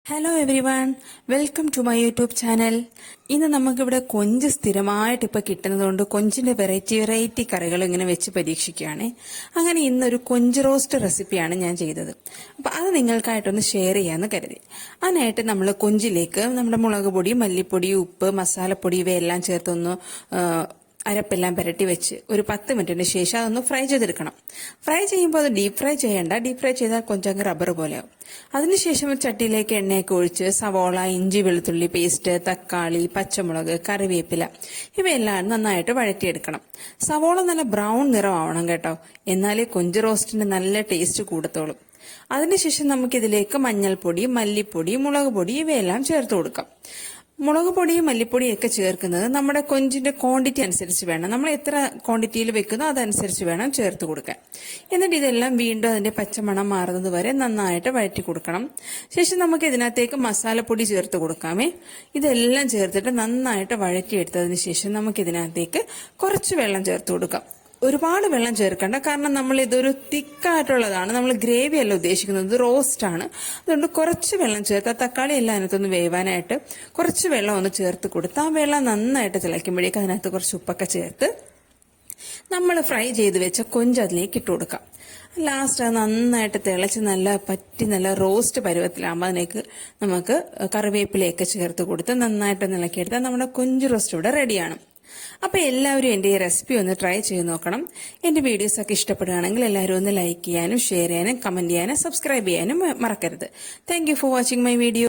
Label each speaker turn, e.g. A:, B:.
A: Hello everyone, welcome to my YouTube channel. ഇന്ന് നമുക്കിവിടെ കൊഞ്ച് സ്ഥിരമായിട്ട് ഇപ്പോൾ കിട്ടുന്നതുകൊണ്ട് കൊഞ്ചിന്റെ വെറൈറ്റി കറികൾ ഇങ്ങനെ വെച്ച് പരീക്ഷിക്കുകയാണ്. അങ്ങനെ ഇന്നൊരു കൊഞ്ച് റോസ്റ്റ് റെസിപ്പിയാണ് ഞാൻ ചെയ്തത്. അപ്പോൾ അത് നിങ്ങൾക്കായിട്ടൊന്ന് ഷെയർ ചെയ്യാമെന്ന് കരുതി. അതിനായിട്ട് നമ്മൾ കൊഞ്ചിലേക്ക് നമ്മുടെ മുളക് പൊടി, മല്ലിപ്പൊടി, ഉപ്പ്, മസാലപ്പൊടി ഇവയെല്ലാം ചേർത്തൊന്ന് അരപ്പെല്ലാം പുരട്ടി വെച്ച് ഒരു 10 മിനിറ്റിന് ശേഷം അതൊന്ന് ഫ്രൈ ചെയ്തെടുക്കണം. ഫ്രൈ ചെയ്യുമ്പോൾ അത് ഡീപ് ഫ്രൈ ചെയ്യേണ്ട. ഡീപ് ഫ്രൈ ചെയ്താൽ കൊഞ്ചങ്ങ് റബ്ബർ പോലെയാവും. അതിനുശേഷം ഒരു ചട്ടിയിലേക്ക് എണ്ണയൊക്കെ ഒഴിച്ച് സവോള, ഇഞ്ചി വെളുത്തുള്ളി പേസ്റ്റ്, തക്കാളി, പച്ചമുളക്, കറിവേപ്പില ഇവയെല്ലാം നന്നായിട്ട് വഴറ്റിയെടുക്കണം. സവോള നല്ല ബ്രൗൺ നിറമാവണം കേട്ടോ, എന്നാലേ കൊഞ്ച് റോസ്റ്റിന്റെ നല്ല ടേസ്റ്റ് കൂടത്തോളും. അതിനുശേഷം നമുക്കിതിലേക്ക് മഞ്ഞൾപ്പൊടി, മല്ലിപ്പൊടി, മുളക് പൊടി ഇവയെല്ലാം ചേർത്ത് കൊടുക്കാം. മുളക് പൊടിയും മല്ലിപ്പൊടിയും ഒക്കെ ചേർക്കുന്നത് നമ്മുടെ കൊഞ്ചിന്റെ ക്വാണ്ടിറ്റി അനുസരിച്ച് വേണം. നമ്മൾ എത്ര ക്വാണ്ടിറ്റിയിൽ വെക്കുന്നോ അതനുസരിച്ച് വേണം ചേർത്ത് കൊടുക്കാൻ. എന്നിട്ട് ഇതെല്ലാം വീണ്ടും അതിന്റെ പച്ചമണം മാറുന്നത് വരെ നന്നായിട്ട് വഴറ്റി കൊടുക്കണം. ശേഷം നമുക്ക് ഇതിനകത്തേക്ക് മസാലപ്പൊടി ചേർത്ത് കൊടുക്കാമേ. ഇതെല്ലാം ചേർത്തിട്ട് നന്നായിട്ട് വഴറ്റിയെടുത്തതിന് ശേഷം നമുക്ക് ഇതിനകത്തേക്ക് കുറച്ച് വെള്ളം ചേർത്ത് കൊടുക്കാം. ഒരുപാട് വെള്ളം ചേർക്കണ്ട, കാരണം നമ്മൾ ഇതൊരു തിക്കായിട്ടുള്ളതാണ്. നമ്മൾ ഗ്രേവി അല്ല ഉദ്ദേശിക്കുന്നത്, ഇത് റോസ്റ്റ് ആണ്. അതുകൊണ്ട് കുറച്ച് വെള്ളം ചേർത്ത് തക്കാളി എല്ലാം അതിനകത്തൊന്ന് വേവാനായിട്ട് കുറച്ച് വെള്ളം ഒന്ന് ചേർത്ത് കൊടുത്ത് ആ വെള്ളം നന്നായിട്ട് തിളയ്ക്കുമ്പോഴേക്ക് അതിനകത്ത് കുറച്ച് ഉപ്പൊക്കെ ചേർത്ത് നമ്മൾ ഫ്രൈ ചെയ്ത് വെച്ച കൊഞ്ച് അതിലേക്ക് ഇട്ട് കൊടുക്കാം. ലാസ്റ്റ് അത് നന്നായിട്ട് തിളച്ച് നല്ല റോസ്റ്റ് പരുവത്തിലാകുമ്പോൾ അതിലേക്ക് നമുക്ക് കറിവേപ്പിലയൊക്കെ ചേർത്ത് കൊടുത്ത് നന്നായിട്ട് ഇളക്കിയെടുത്താൽ നമ്മുടെ കൊഞ്ച് റോസ്റ്റ് ഇവിടെ റെഡിയാണ്. അപ്പൊ എല്ലാവരും എന്റെ ഈ റെസിപ്പി ഒന്ന് ട്രൈ ചെയ്ത് നോക്കണം. എന്റെ വീഡിയോസ് ഒക്കെ ഇഷ്ടപ്പെടുകയാണെങ്കിൽ എല്ലാവരും ഒന്ന് ലൈക്ക് ചെയ്യാനും ഷെയർ ചെയ്യാനും കമന്റ് ചെയ്യാനും സബ്സ്ക്രൈബ് ചെയ്യാനും മറക്കരുത്. Thank you for watching my video.